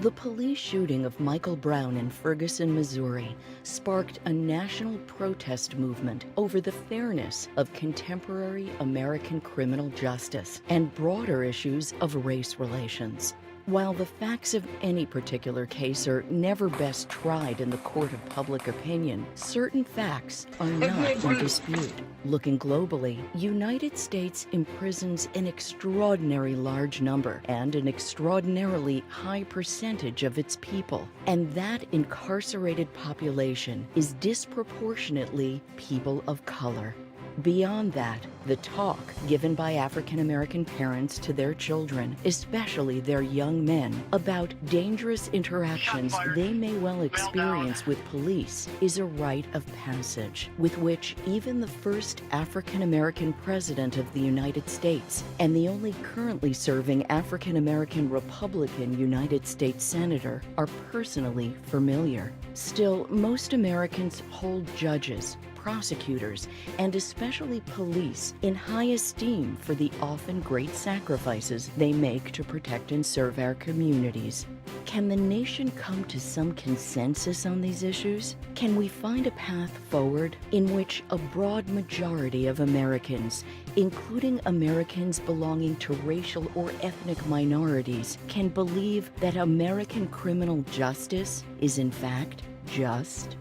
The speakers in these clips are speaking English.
The police shooting of Michael Brown in Ferguson, Missouri, sparked a national protest movement over the fairness of contemporary American criminal justice and broader issues of race relations. While the facts of any particular case are never best tried in the court of public opinion, certain facts are not in dispute. Looking globally, United States imprisons an extraordinary large number and an extraordinarily high percentage of its people, and that incarcerated population is disproportionately people of color. Beyond that, the talk given by African American parents to their children, especially their young men, about dangerous interactions they may well experience with police is a rite of passage with which even the first African American president of the United States and the only currently serving African American Republican United States senator are personally familiar. Still, most Americans hold judges, prosecutors, and especially police in high esteem for the often great sacrifices they make to protect and serve our communities. Can the nation come to some consensus on these issues? Can we find a path forward in which a broad majority of Americans, including Americans belonging to racial or ethnic minorities, can believe that American criminal justice is in fact just?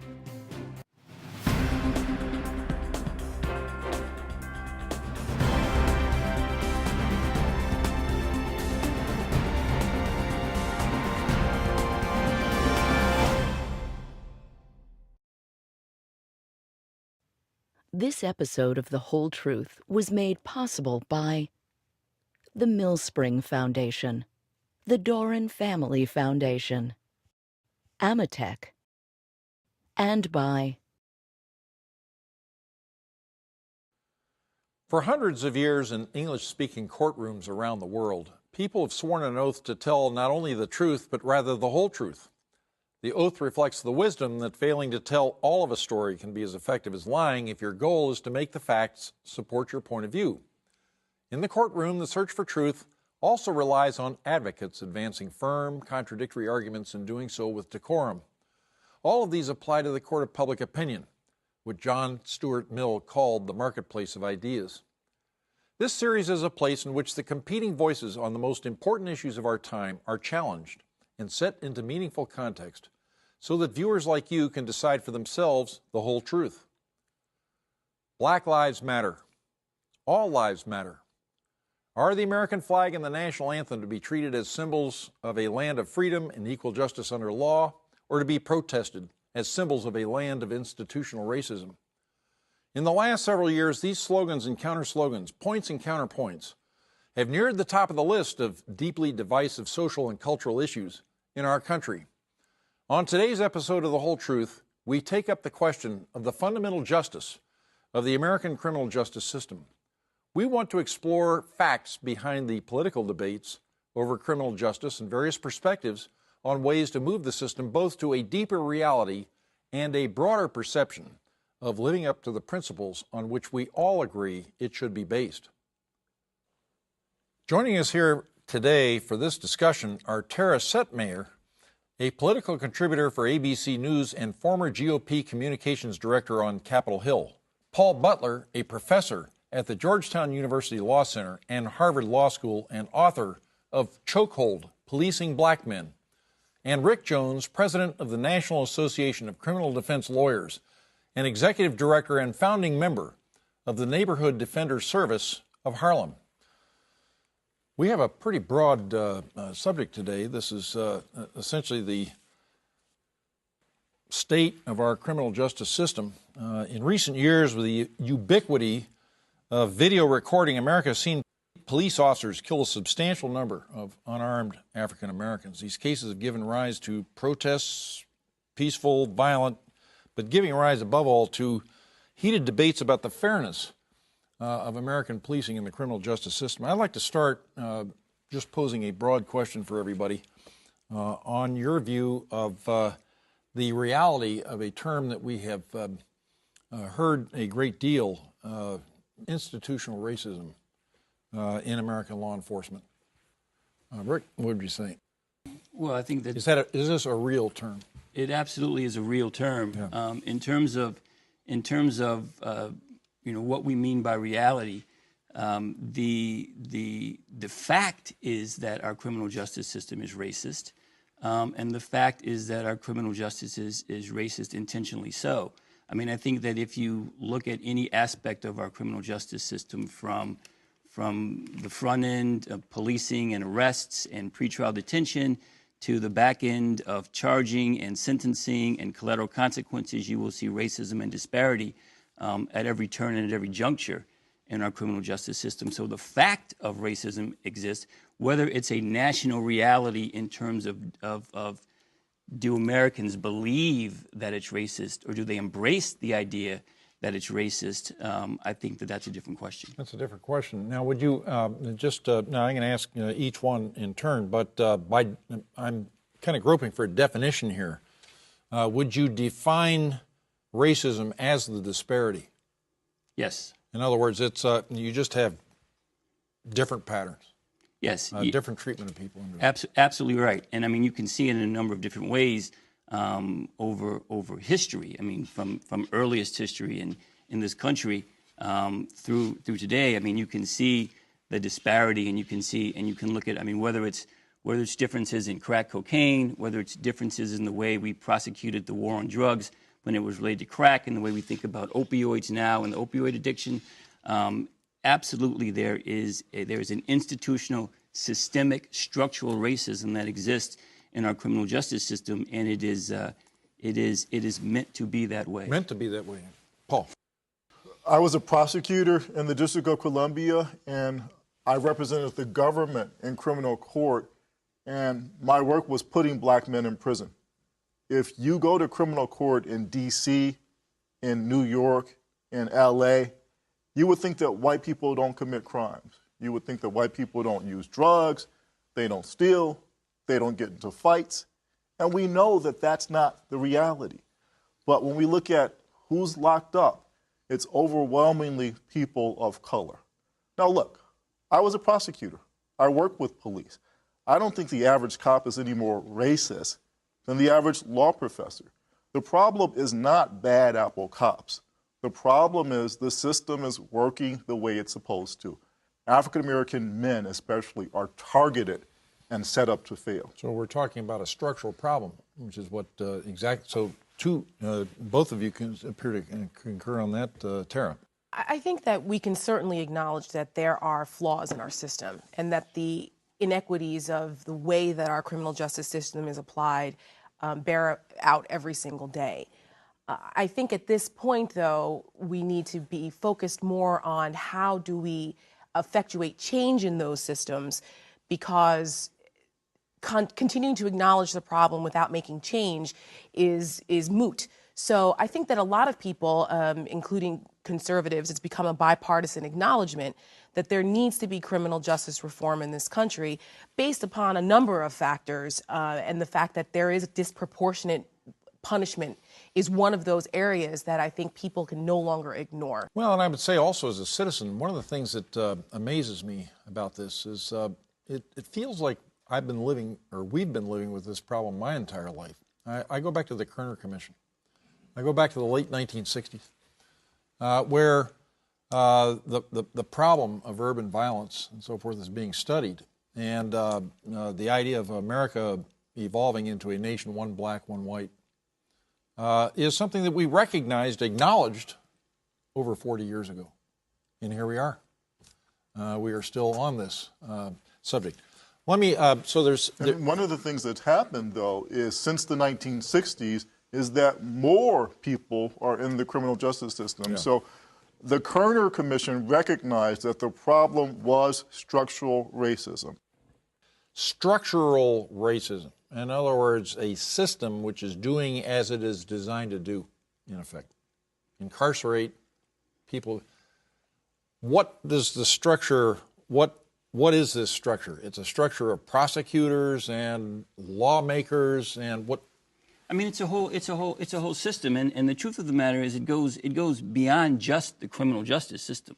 This episode of The Whole Truth was made possible by the Millspring Foundation, the Doran Family Foundation, Amatec, and by For hundreds of years in English-speaking courtrooms around the world, people have sworn an oath to tell not only the truth, but rather the whole truth. The oath reflects the wisdom that failing to tell all of a story can be as effective as lying if your goal is to make the facts support your point of view. In the courtroom, the search for truth also relies on advocates advancing firm, contradictory arguments and doing so with decorum. All of these apply to the court of public opinion, what John Stuart Mill called the marketplace of ideas. This series is a place in which the competing voices on the most important issues of our time are challenged and set into meaningful context so that viewers like you can decide for themselves the whole truth. Black lives matter. All lives matter. Are the American flag and the national anthem to be treated as symbols of a land of freedom and equal justice under law, or to be protested as symbols of a land of institutional racism? In the last several years, these slogans and counter-slogans, points and counterpoints, have neared the top of the list of deeply divisive social and cultural issues in our country. On today's episode of The Whole Truth, we take up the question of the fundamental justice of the American criminal justice system. We want to explore facts behind the political debates over criminal justice and various perspectives on ways to move the system both to a deeper reality and a broader perception of living up to the principles on which we all agree it should be based. Joining us here today for this discussion are Tara Setmayer, a political contributor for ABC News and former GOP communications director on Capitol Hill, Paul Butler, a professor at the Georgetown University Law Center and Harvard Law School and author of Chokehold, Policing Black Men, and Rick Jones, president of the National Association of Criminal Defense Lawyers, and executive director and founding member of the Neighborhood Defender Service of Harlem. We have a pretty broad subject today. This is essentially the state of our criminal justice system. In recent years, with the ubiquity of video recording, America has seen police officers kill a substantial number of unarmed African Americans. These cases have given rise to protests, peaceful, violent, but giving rise above all to heated debates about the fairness of American policing in the criminal justice system. I'd like to start just posing a broad question for everybody on your view of the reality of a term that we have heard a great deal, institutional racism in American law enforcement. Rick, what would you say? Well, I think that is this a real term? it absolutely is a real term. Yeah. In terms of what we mean by reality. The fact is that our criminal justice system is racist, and the fact is that our criminal justice is racist intentionally so. I mean, I think that if you look at any aspect of our criminal justice system from the front end of policing and arrests and pretrial detention to the back end of charging and sentencing and collateral consequences, you will see racism and disparity at every turn and at every juncture in our criminal justice system. So the fact of racism exists, whether it's a national reality in terms of do Americans believe that it's racist, or do they embrace the idea that it's racist? I think that that's a different question. That's a different question. Now, would you now I'm going to ask each one in turn, but I'm kind of groping for a definition here. Would you define racism as the disparity? Yes. In other words, it's you just have different patterns. Yes. Different treatment of people. Absolutely right. And I mean, you can see it in a number of different ways over history. I mean, from earliest history in this country through today. I mean, you can see the disparity, and you can look at. I mean, whether it's differences in crack cocaine, whether it's differences in the way we prosecuted the war on drugs when it was related to crack, and the way we think about opioids now and the opioid addiction. Absolutely, there is an institutional, systemic, structural racism that exists in our criminal justice system, and it is meant to be that way. Meant to be that way. Paul. I was a prosecutor in the District of Columbia, and I represented the government in criminal court, and my work was putting black men in prison. If you go to criminal court in D.C., in New York, in L.A., you would think that white people don't commit crimes. You would think that white people don't use drugs, they don't steal, they don't get into fights. And we know that that's not the reality. But when we look at who's locked up, it's overwhelmingly people of color. Now look, I was a prosecutor. I work with police. I don't think the average cop is any more racist than the average law professor. The problem is not bad apple cops. The problem is the system is working the way it's supposed to. African-American men especially are targeted and set up to fail. So we're talking about a structural problem, which is what exactly. So both of you can appear to concur on that. Tara. I think that we can certainly acknowledge that there are flaws in our system, and that the inequities of the way that our criminal justice system is applied bear out every single day. I think at this point, though, we need to be focused more on how do we effectuate change in those systems, because continuing to acknowledge the problem without making change is moot. So I think that a lot of people, including conservatives, it's become a bipartisan acknowledgement that there needs to be criminal justice reform in this country based upon a number of factors, and the fact that there is disproportionate punishment is one of those areas that I think people can no longer ignore. Well, and I would say also as a citizen, one of the things that amazes me about this is it feels like we've been living with this problem my entire life. I go back to the Kerner Commission. I go back to the late 1960s, where the problem of urban violence and so forth is being studied, and the idea of America evolving into a nation, one black, one white, is something that we acknowledged over 40 years ago. And here we are. We are still on this subject. Let me, one of the things that's happened, though, is since the 1960s, is that more people are in the criminal justice system. Yeah. So the Kerner Commission recognized that the problem was structural racism. Structural racism. In other words, a system which is doing as it is designed to do, in effect. Incarcerate people. What does the structure, what is this structure? It's a structure of prosecutors and lawmakers and what? I mean, it's a whole system, and the truth of the matter is it goes beyond just the criminal justice system.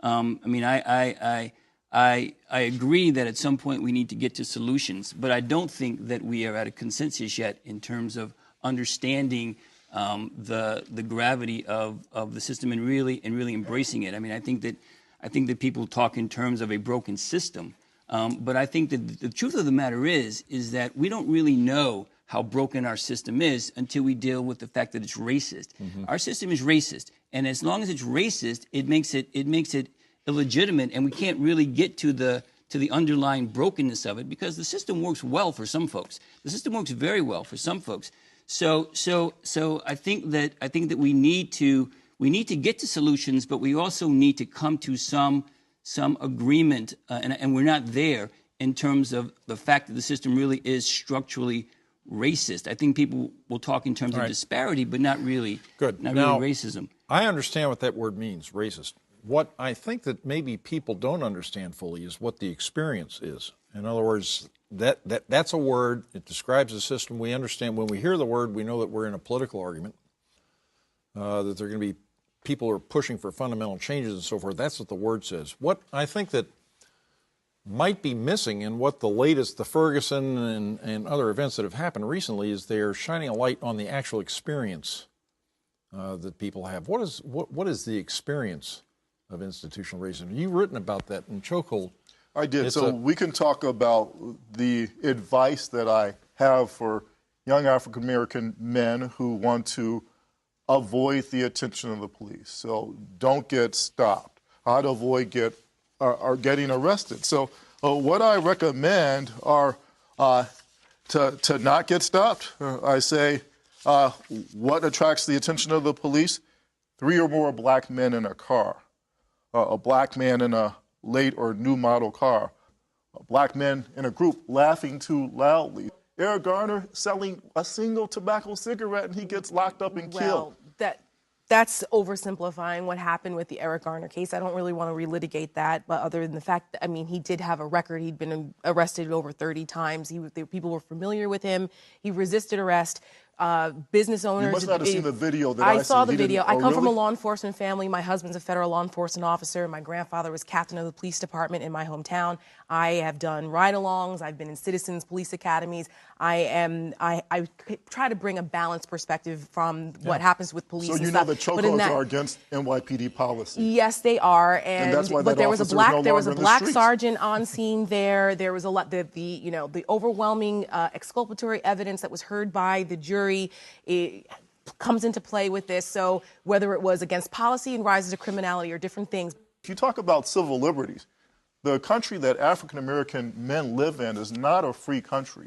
I mean, I I agree that at some point we need to get to solutions, but I don't think that we are at a consensus yet in terms of understanding the gravity of the system and really embracing it. I mean, I think that people talk in terms of a broken system, but I think that the truth of the matter is that we don't really know how broken our system is until we deal with the fact that it's racist. Mm-hmm. Our system is racist, and as long as it's racist, it makes it illegitimate, and we can't really get to the underlying brokenness of it because the system works well for some folks. The system works very well for some folks. So I think that we need to get to solutions, but we also need to come to some agreement, and we're not there in terms of the fact that the system really is structurally racist. I think people will talk in terms of disparity, but not really. Good. Not now, really racism. I understand what that word means, racist. What I think that maybe people don't understand fully is what the experience is. In other words, that's a word. It describes a system. We understand when we hear the word, we know that we're in a political argument, that there are going to be people who are pushing for fundamental changes and so forth. That's what the word says. What I think that might be missing in what the Ferguson and other events that have happened recently is they're shining a light on the actual experience that people have. What is the experience of institutional racism? You've written about that in Chokehold. I did. So we can talk about the advice that I have for young African American men who want to avoid the attention of the police. So don't get stopped. How to avoid getting arrested. So what I recommend are to not get stopped. I say what attracts the attention of the police? 3 or more black men in a car. A black man in a late or new model car, black men in a group laughing too loudly. Eric Garner selling a single tobacco cigarette and he gets locked up and killed. That's oversimplifying what happened with the Eric Garner case. I don't really want to relitigate that, but other than the fact that, I mean, he did have a record. He'd been arrested over 30 times. People were familiar with him. He resisted arrest. Business owners. You must not have seen the video that I saw the video. I come from a really? law enforcement family. My husband's a federal law enforcement officer. My grandfather was captain of the police department in my hometown. I have done ride-alongs. I've been in citizens police academies. I try to bring a balanced perspective from what happens with police. So you and know stuff. the chokeholds are against NYPD policy. Yes, they are, and that's why but there was a black streets. sergeant on scene there. There was a lot the overwhelming exculpatory evidence that was heard by the jury. It comes into play with this. So whether it was against policy and rises of criminality or different things. If you talk about civil liberties, the country that African American men live in is not a free country.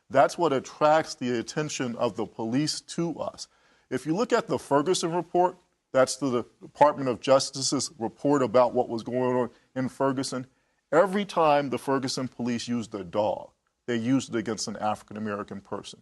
That's what attracts the attention of the police to us. If you look at the Ferguson report, that's the Department of Justice's report about what was going on in Ferguson. Every time the Ferguson police used a dog, they used it against an African American person.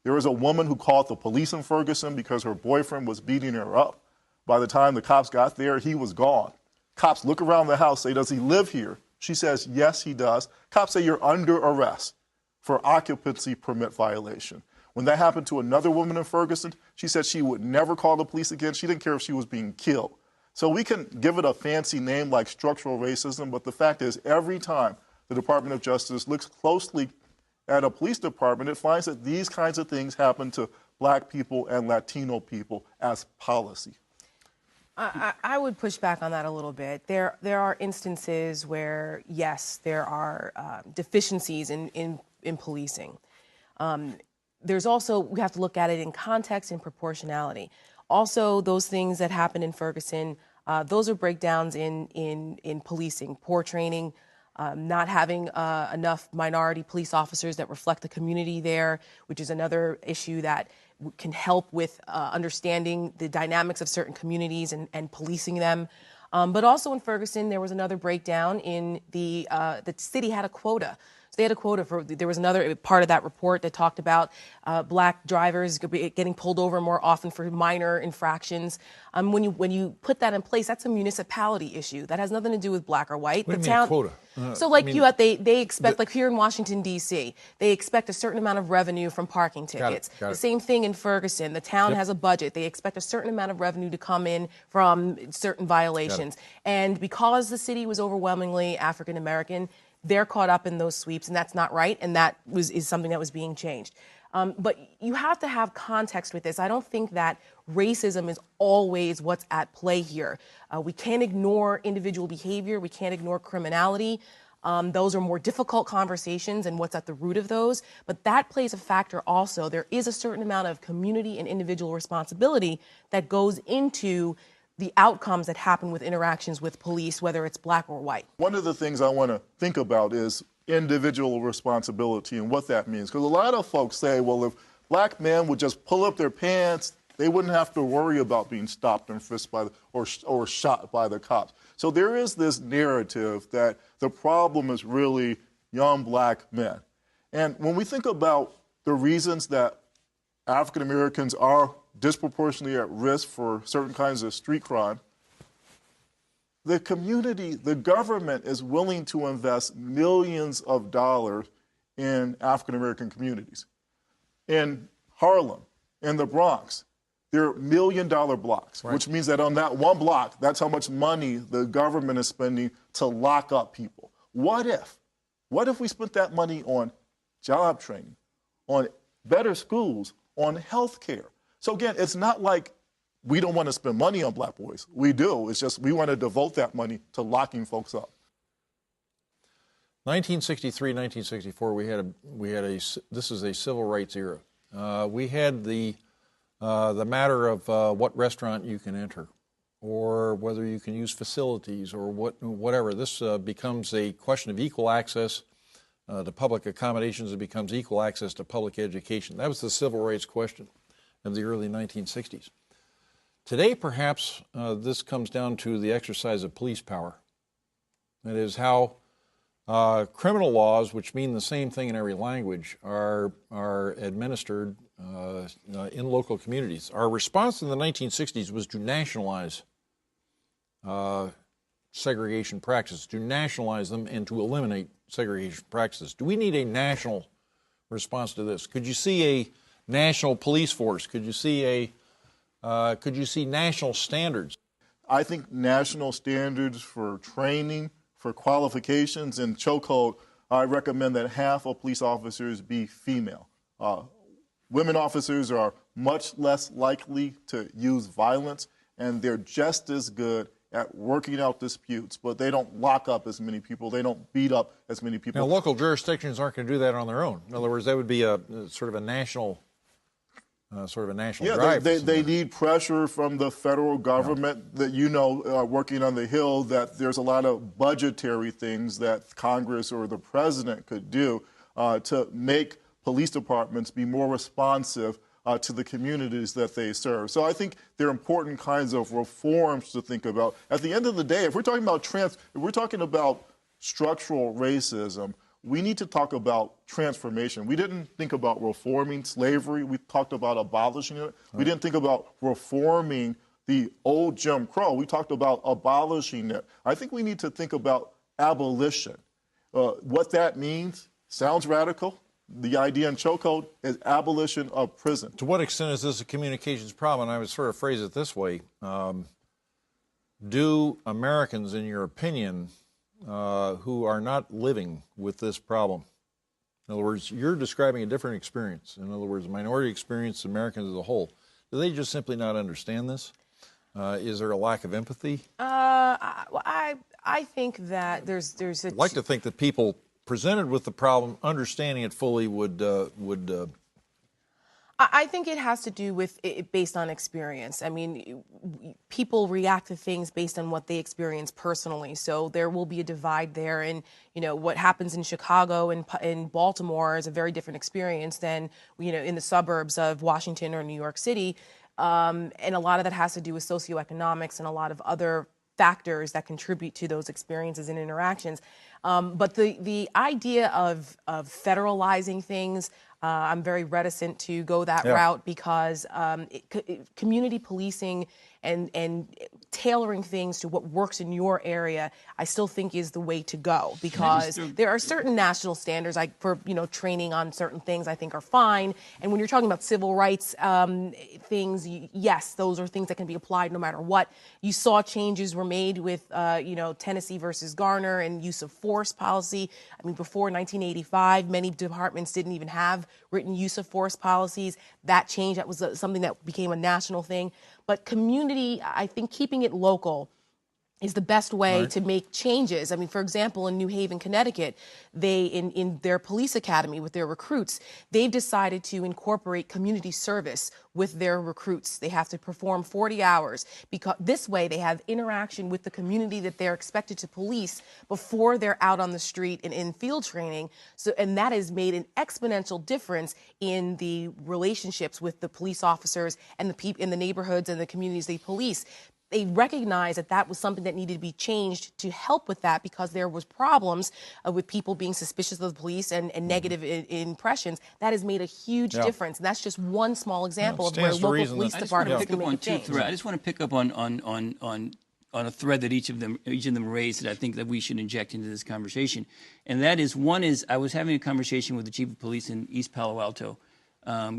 There was a woman who called the police in Ferguson because her boyfriend was beating her up. By the time the cops got there, he was gone. Cops look around the house, say, does he live here? She says, yes, he does. Cops say, you're under arrest for occupancy permit violation. When that happened to another woman in Ferguson, she said she would never call the police again. She didn't care if she was being killed. So we can give it a fancy name like structural racism, but the fact is every time the Department of Justice looks closely at a police department, it finds that these kinds of things happen to black people and Latino people as policy. I would push back on that a little bit. There are instances where, yes, there are deficiencies in policing. There's also, we have to look at it in context and proportionality. Also, those things that happened in Ferguson, those are breakdowns in policing, poor training, not having enough minority police officers that reflect the community there, which is another issue that can help with understanding the dynamics of certain communities and policing them. But also in Ferguson, there was another breakdown in the city had a quota. So They had a quota for, there was another part of that report that talked about black drivers getting pulled over more often for minor infractions. When you put that in place, that's a municipality issue. That has nothing to do with black or white. What do you mean a quota? So like they expect, like here in Washington, D.C., they expect a certain amount of revenue from parking tickets. Got it. The same thing in Ferguson. The town has a budget. They expect a certain amount of revenue to come in from certain violations. And because the city was overwhelmingly African American, they're caught up in those sweeps, and that's not right, and that is something that was being changed. But you have to have context with this. I don't think that racism is always what's at play here. We can't ignore individual behavior. We can't ignore criminality. Those are more difficult conversations and what's at the root of those. But that plays a factor also. There is a certain amount of community and individual responsibility that goes into the outcomes that happen with interactions with police, whether it's black or white. One of the things I want to think about is individual responsibility and what that means. Because a lot of folks say, well, if black men would just pull up their pants, they wouldn't have to worry about being stopped and frisked by or shot by the cops. So there is this narrative that the problem is really young black men. And when we think about the reasons that African Americans are disproportionately at risk for certain kinds of street crime, the community, the government is willing to invest millions of dollars in African American communities. In Harlem, in the Bronx, there are $1 million blocks, which means that on that one block, that's how much money the government is spending to lock up people. What if we spent that money on job training, on better schools, on health care? So again, it's not like we don't want to spend money on black boys. We do. It's just we want to devote that money to locking folks up. 1963, 1964, this is a civil rights era. We had the matter of what restaurant you can enter, or whether you can use facilities, or whatever. This becomes a question of equal access to public accommodations. It becomes equal access to public education. That was the civil rights question of the early 1960s. Today, perhaps, this comes down to the exercise of police power. That is how criminal laws, which mean the same thing in every language, are administered in local communities. Our response in the 1960s was to nationalize segregation practices, to nationalize them and to eliminate segregation practices. Do we need a national response to this? Could you see a national police force? Could you see national standards? I think national standards for training, for qualifications, and chokehold, I recommend that half of police officers be female. Women officers are much less likely to use violence, and they're just as good at working out disputes, but they don't lock up as many people. They don't beat up as many people. Now, local jurisdictions aren't going to do that on their own. In other words, that would be a sort of a national drive. They need pressure from the federal government that, working on the Hill, that there's a lot of budgetary things that Congress or the president could do to make police departments be more responsive to the communities that they serve. So I think there are important kinds of reforms to think about. At the end of the day, if we're talking about structural racism, we need to talk about transformation. We didn't think about reforming slavery. We talked about abolishing it. We didn't think about reforming the old Jim Crow. We talked about abolishing it. I think we need to think about abolition. What that means sounds radical. The idea in chokehold is abolition of prison. To what extent is this a communications problem? And I would sort of phrase it this way. Do Americans, in your opinion, who are not living with this problem, in other words, you're describing a different experience. In other words, minority experience, Americans as a whole, do they just simply not understand this? Is there a lack of empathy? I think that there's a... I'd like to think that people presented with the problem, understanding it fully, would I think it has to do with it based on experience. I mean, people react to things based on what they experience personally. So there will be a divide there. And, what happens in Chicago and in Baltimore is a very different experience than, in the suburbs of Washington or New York City. And a lot of that has to do with socioeconomics and a lot of other factors that contribute to those experiences and interactions. But the idea of federalizing things, I'm very reticent to go that route because community policing and tailoring things to what works in your area, I still think is the way to go, because there are certain national standards for training on certain things I think are fine. And when you're talking about civil rights things, yes, those are things that can be applied no matter what. You saw changes were made with Tennessee versus Garner and use of force policy. I mean, before 1985, many departments didn't even have written use of force policies. That changed. That was something that became a national thing. But community, I think keeping it local is the best way to make changes. I mean, for example, in New Haven, Connecticut, they, in their police academy with their recruits, they've decided to incorporate community service with their recruits. They have to perform 40 hours because this way they have interaction with the community that they're expected to police before they're out on the street and in field training. So, and that has made an exponential difference in the relationships with the police officers and the people in the neighborhoods and the communities they police. They recognized that that was something that needed to be changed to help with that, because there was problems with people being suspicious of the police and negative impressions. That has made a huge difference. And that's just one small example of where local police departments can make a change. I just want to pick up on a thread that each of them raised that I think that we should inject into this conversation. And that is, one is, I was having a conversation with the chief of police in East Palo Alto,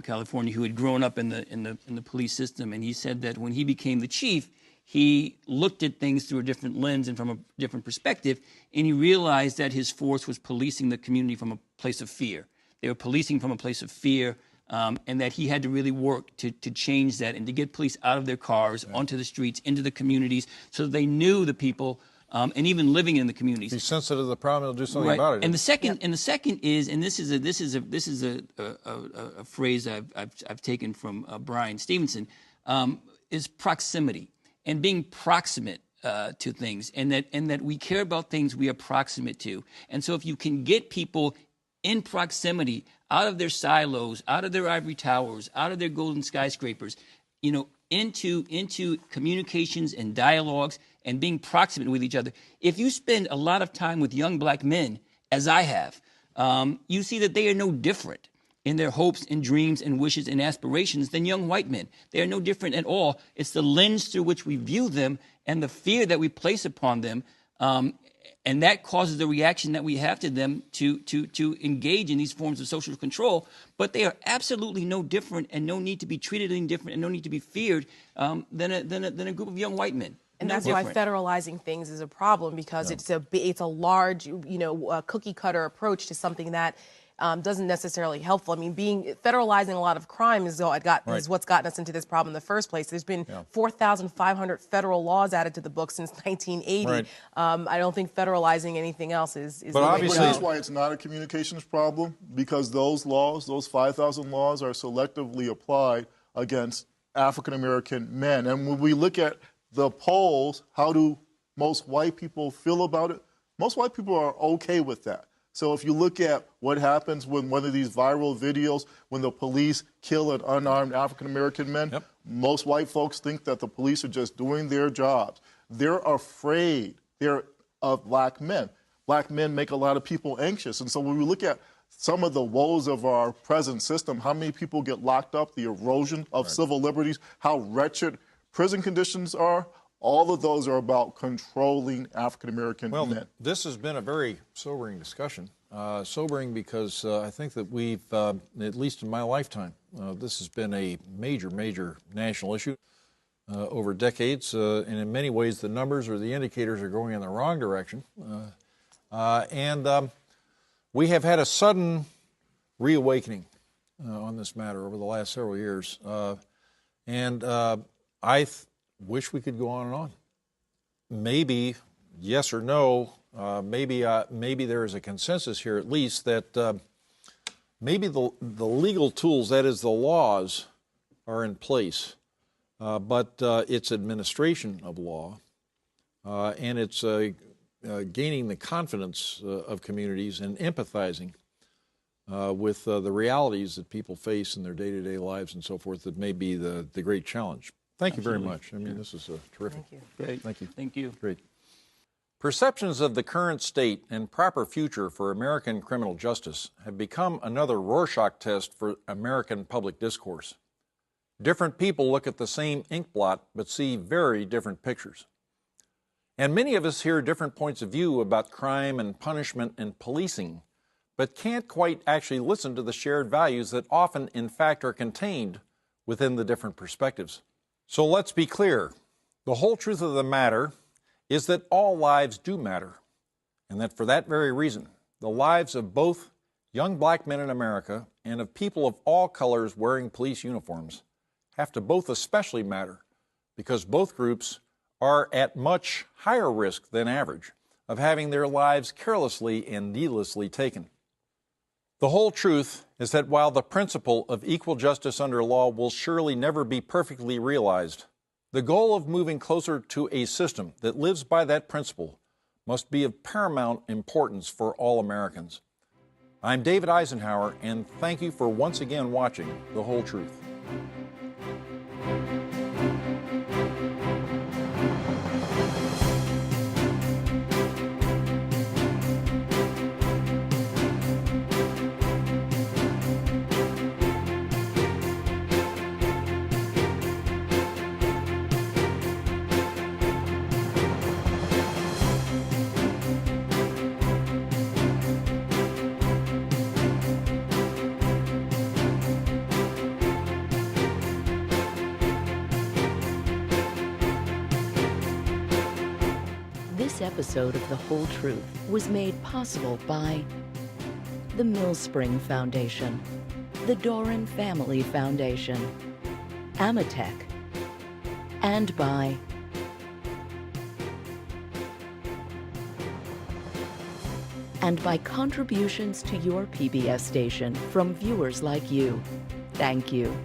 California, who had grown up in the police system, and he said that when he became the chief, he looked at things through a different lens and from a different perspective, and he realized that his force was policing the community from a place of fear. They were policing from a place of fear, and that he had to really work to change that and to get police out of their cars, onto the streets, into the communities, so that they knew the people, and even living in the communities. Be sensitive to the problem and do something about it. And the second is, and this is a phrase I've taken from Brian Stevenson, is proximity. And being proximate to things, and that we care about things we are proximate to. And so if you can get people in proximity, out of their silos, out of their ivory towers, out of their golden skyscrapers, into communications and dialogues and being proximate with each other. If you spend a lot of time with young black men, as I have, you see that they are no different in their hopes and dreams and wishes and aspirations than young white men. They are no different at all. It's the lens through which we view them and the fear that we place upon them, and that causes the reaction that we have to them to engage in these forms of social control. But they are absolutely no different, and no need to be treated any different, and no need to be feared than a group of young white men. And that's why federalizing things is a problem, because it's a large, cookie cutter approach to something that doesn't necessarily helpful. I mean, federalizing a lot of crime is what's gotten us into this problem in the first place. There's been 4,500 federal laws added to the book since 1980. Right. I don't think federalizing anything else is but obviously, that's why it's not a communications problem, because those laws, those 5,000 laws, are selectively applied against African American men. And when we look at the polls, how do most white people feel about it? Most white people are okay with that. So if you look at what happens when one of these viral videos, when the police kill an unarmed African-American man, most white folks think that the police are just doing their jobs. They're afraid of black men. Black men make a lot of people anxious. And so when we look at some of the woes of our present system, how many people get locked up, the erosion of civil liberties, how wretched prison conditions are, all of those are about controlling African-American men. This has been a very sobering discussion. Sobering because I think that we've, at least in my lifetime, this has been a major, major national issue over decades. And in many ways, the numbers or the indicators are going in the wrong direction. And we have had a sudden reawakening on this matter over the last several years. And I wish we could go on and on. Maybe, yes or no, maybe there is a consensus here at least that maybe the legal tools, that is the laws, are in place, but it's administration of law and it's gaining the confidence of communities and empathizing with the realities that people face in their day-to-day lives and so forth that may be the great challenge. Thank you very much. I mean, this is terrific. Thank you. Great. Thank you. Thank you. Great. Perceptions of the current state and proper future for American criminal justice have become another Rorschach test for American public discourse. Different people look at the same ink blot but see very different pictures. And many of us hear different points of view about crime and punishment and policing, but can't quite actually listen to the shared values that often, in fact, are contained within the different perspectives. So let's be clear. The whole truth of the matter is that all lives do matter, and that for that very reason, the lives of both young black men in America and of people of all colors wearing police uniforms have to both especially matter, because both groups are at much higher risk than average of having their lives carelessly and needlessly taken. The whole truth is that while the principle of equal justice under law will surely never be perfectly realized, the goal of moving closer to a system that lives by that principle must be of paramount importance for all Americans. I'm David Eisenhower, and thank you for once again watching The Whole Truth. This episode of The Whole Truth was made possible by the Millspring Foundation, the Doran Family Foundation, Amatec, and by contributions to your PBS station from viewers like you. Thank you.